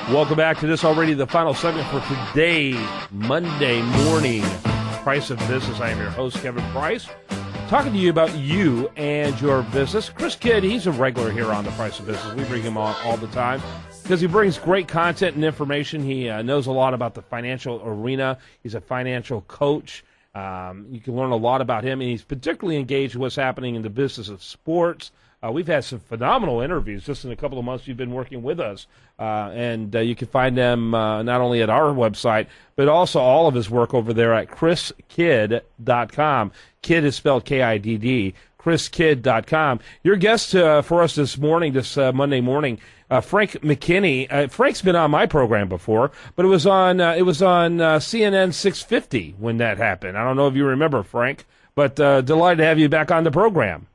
Welcome back to this already the final segment for today, Monday morning, Price of Business. I am your host, Kevin Price, talking to you about you and your business. Chris Kidd, he's a regular here on the Price of Business. We bring him on all the time because he brings great content and information. He knows a lot about the financial arena. He's a financial coach. You can learn a lot about him, and he's particularly engaged with what's happening in the business of sports. We've had some phenomenal interviews just in a couple of months you've been working with us. And you can find them not only at our website, but also all of his work over there at chriskidd.com. Kidd is spelled K-I-D-D, chriskidd.com. Your guest for us this morning, this Monday morning, Frank McKinney. Frank's been on my program before, but it was on CNN 650 when that happened. I don't know if you remember, Frank, but delighted to have you back on the program.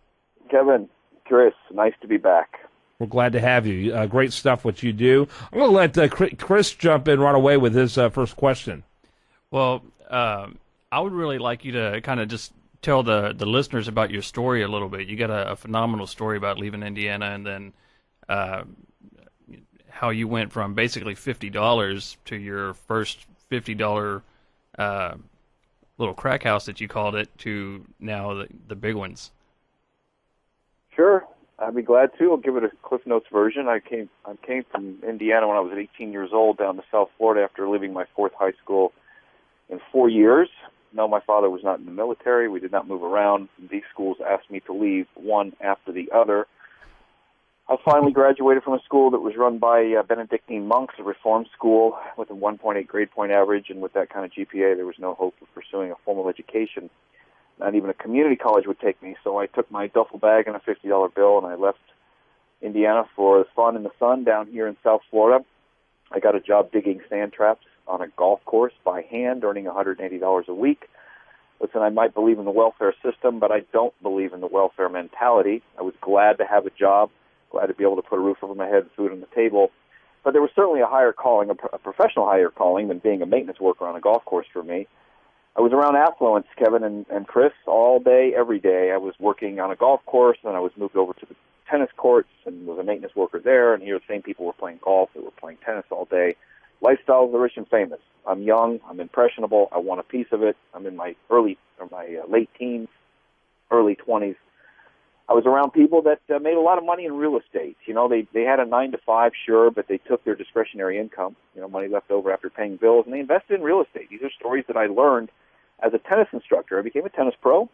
Kevin, Chris, nice to be back. We're glad to have you. Great stuff what you do. I'm going to let Chris jump in right away with his first question. Well, I would really like you to kind of just tell the listeners about your story a little bit. You got a phenomenal story about leaving Indiana and then how you went from basically $50 to your first $50 little crack house that you called it to now the big ones. Sure, I'd be glad to. I'll give it a Cliff Notes version. I came from Indiana when I was 18 years old down to South Florida after leaving my fourth high school in 4 years. No, my father was not in the military. We did not move around. These schools asked me to leave one after the other. I finally graduated from a school that was run by Benedictine monks, a reform school with a 1.8 grade point average, and with that kind of GPA, there was no hope of pursuing a formal education. Not even a community college would take me, so I took my duffel bag and a $50 bill, and I left Indiana for the fun and the sun down here in South Florida. I got a job digging sand traps on a golf course by hand, earning $180 a week. Listen, I might believe in the welfare system, but I don't believe in the welfare mentality. I was glad to have a job, glad to be able to put a roof over my head and food on the table. But there was certainly a higher calling, a professional higher calling than being a maintenance worker on a golf course for me. I was around affluence, Kevin and Chris, all day, every day. I was working on a golf course, and I was moved over to the tennis courts and was a maintenance worker there, and here the same people were playing golf. They were playing tennis all day. Lifestyle of the rich and famous. I'm young. I'm impressionable. I want a piece of it. I'm in my late teens, early 20s. I was around people that made a lot of money in real estate. You know, they had a 9-to-5, sure, but they took their discretionary income, money left over after paying bills, and they invested in real estate. These are stories that I learned as a tennis instructor. I became a tennis pro.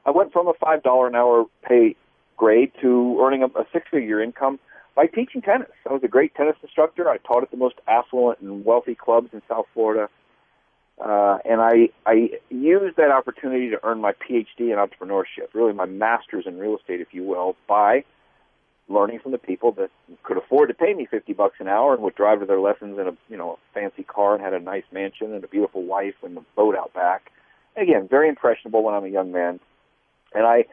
I went from a $5 an hour pay grade to earning a six-figure income by teaching tennis. I was a great tennis instructor. I taught at the most affluent and wealthy clubs in South Florida. And I used that opportunity to earn my PhD in entrepreneurship, really my master's in real estate, if you will, by learning from the people that could afford to pay me $50 an hour and would drive to their lessons in a fancy car and had a nice mansion and a beautiful wife and a boat out back. Again, very impressionable when I'm a young man. And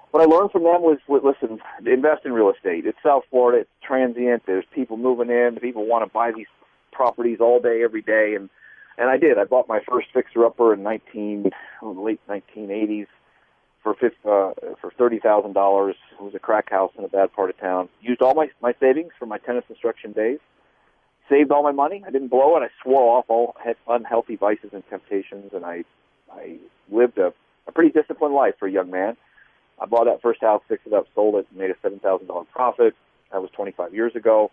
what I learned from them was, listen, invest in real estate. It's South Florida. It's transient. There's people moving in. People want to buy these properties all day, every day. And I did. I bought my first fixer-upper in late 1980s for $30,000. It was a crack house in a bad part of town. Used all my savings for my tennis instruction days. Saved all my money. I didn't blow it. I swore off all unhealthy vices and temptations, and I lived a pretty disciplined life for a young man. I bought that first house, fixed it up, sold it, and made a $7,000 profit. That was 25 years ago.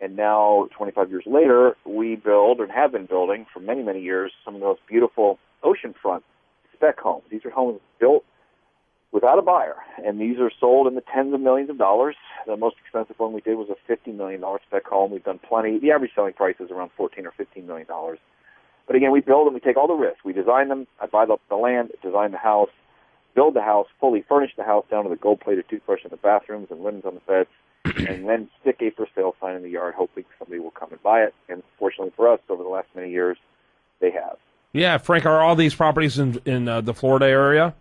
And now, 25 years later, we build and have been building for many, many years some of the most beautiful oceanfront spec homes. These are homes built without a buyer, and these are sold in the tens of millions of dollars. The most expensive one we did was a $50 million spec home. We've done plenty. The average selling price is around $14 or $15 million. But again, we build them. We take all the risks. We design them. I buy the land, design the house, build the house, fully furnish the house down to the gold-plated toothbrush in the bathrooms and linens on the beds, and then stick a for sale sign in the yard, hoping somebody will come and buy it. And fortunately for us, over the last many years, they have. Yeah, Frank, are all these properties in the Florida area?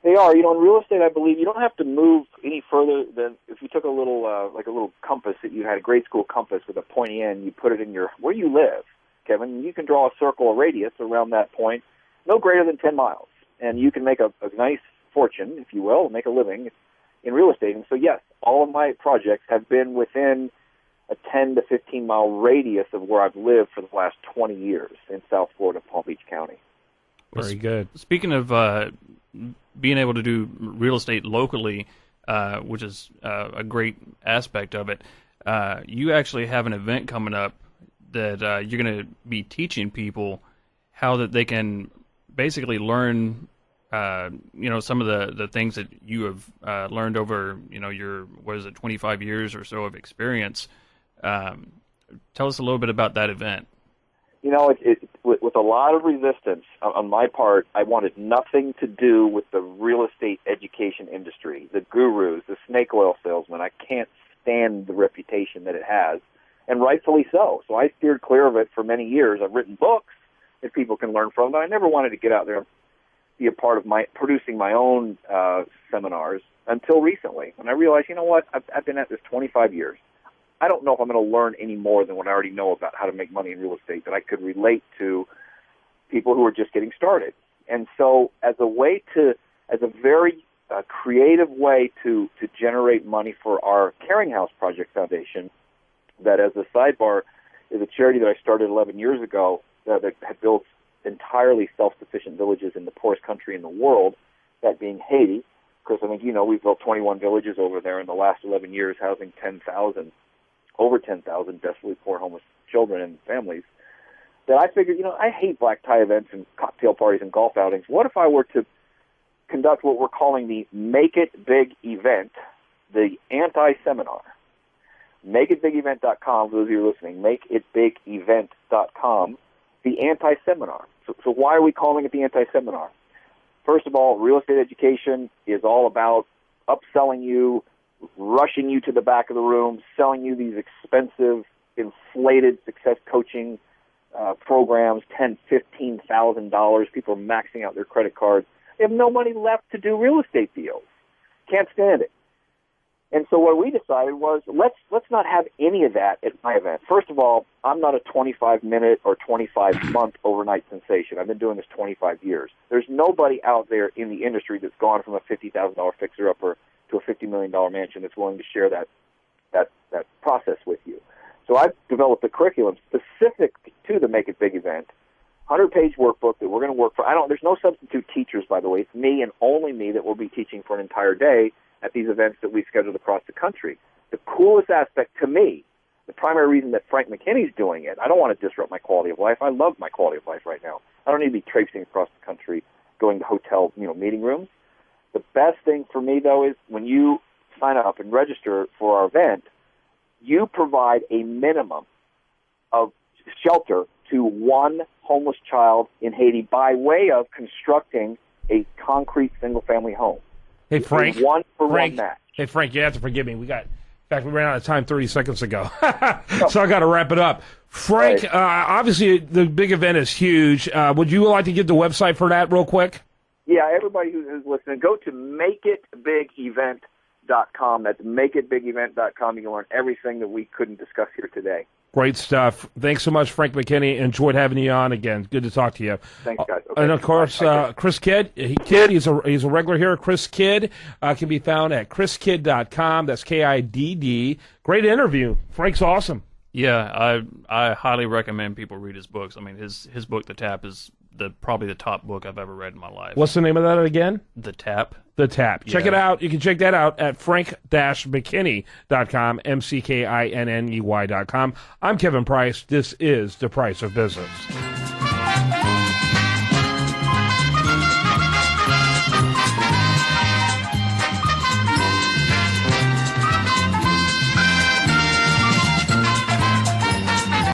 They are. In real estate, I believe you don't have to move any further than if you took a little compass that you had, a grade school compass with a pointy end, you put it in where you live, Kevin. You can draw a circle, a radius around that point, no greater than 10 miles. And you can make a nice fortune, if you will, make a living in real estate. And so, yes, all of my projects have been within a 10 to 15 mile radius of where I've lived for the last 20 years in South Florida, Palm Beach County. Very good. Speaking of being able to do real estate locally, which is a great aspect of it, you actually have an event coming up that you're going to be teaching people how that they can basically learn, some of the things that you have learned over, your, 25 years or so of experience. Tell us a little bit about that event. With a lot of resistance on my part, I wanted nothing to do with the real estate education industry, the gurus, the snake oil salesmen. I can't stand the reputation that it has, and rightfully so. So I steered clear of it for many years. I've written books that people can learn from, but I never wanted to get out there and be a part of producing my own seminars until recently, when I realized, I've been at this 25 years. I don't know if I'm going to learn any more than what I already know about how to make money in real estate that I could relate to people who are just getting started. And so as a very creative way to generate money for our Caring House Project Foundation, that as a sidebar is a charity that I started 11 years ago that had built entirely self-sufficient villages in the poorest country in the world, that being Haiti. Because I think, we've built 21 villages over there in the last 11 years, housing over 10,000 desperately poor homeless children and families, that I figured, I hate black tie events and cocktail parties and golf outings. What if I were to conduct what we're calling the Make It Big event, the anti-seminar? MakeItBigEvent.com, for those of you listening, MakeItBigEvent.com, the anti-seminar. So why are we calling it the anti-seminar? First of all, real estate education is all about upselling you, rushing you to the back of the room, selling you these expensive, inflated success coaching programs, $10,000, $15,000. People are maxing out their credit cards. They have no money left to do real estate deals. Can't stand it. And so what we decided was, let's not have any of that at my event. First of all, I'm not a 25-minute or 25-month overnight sensation. I've been doing this 25 years. There's nobody out there in the industry that's gone from a $50,000 fixer-upper to a $50 million mansion that's willing to share that process with you. So I've developed a curriculum specific to the Make It Big event, 100-page workbook that we're going to work for. There's no substitute teachers, by the way. It's me and only me that will be teaching for an entire day at these events that we scheduled across the country. The coolest aspect to me, the primary reason that Frank McKinney's doing it, I don't want to disrupt my quality of life. I love my quality of life right now. I don't need to be traipsing across the country, going to hotel, meeting rooms. The best thing for me, though, is when you sign up and register for our event, you provide a minimum of shelter to one homeless child in Haiti by way of constructing a concrete single-family home. Hey, Frank. One match. Hey, Frank, you have to forgive me. In fact, we ran out of time 30 seconds ago. So I got to wrap it up. Frank, right. Obviously the big event is huge. Would you like to give the website for that real quick? Yeah, everybody who's listening, go to MakeItBigEvent.com. That's MakeItBigEvent.com. You can learn everything that we couldn't discuss here today. Great stuff. Thanks so much, Frank McKinney. Enjoyed having you on again. Good to talk to you. Thanks, guys. Okay. And, of course, Chris Kidd. He's a regular here. Chris Kidd can be found at chriskidd.com. That's KIDD. Great interview. Frank's awesome. Yeah, I highly recommend people read his books. I mean, his book, The Tap, is probably the top book I've ever read in my life. What's the name of that again? The Tap. The Tap. Check it out. You can check that out at frank-mckinney.com, McKinney.com. I'm Kevin Price. This is The Price of Business.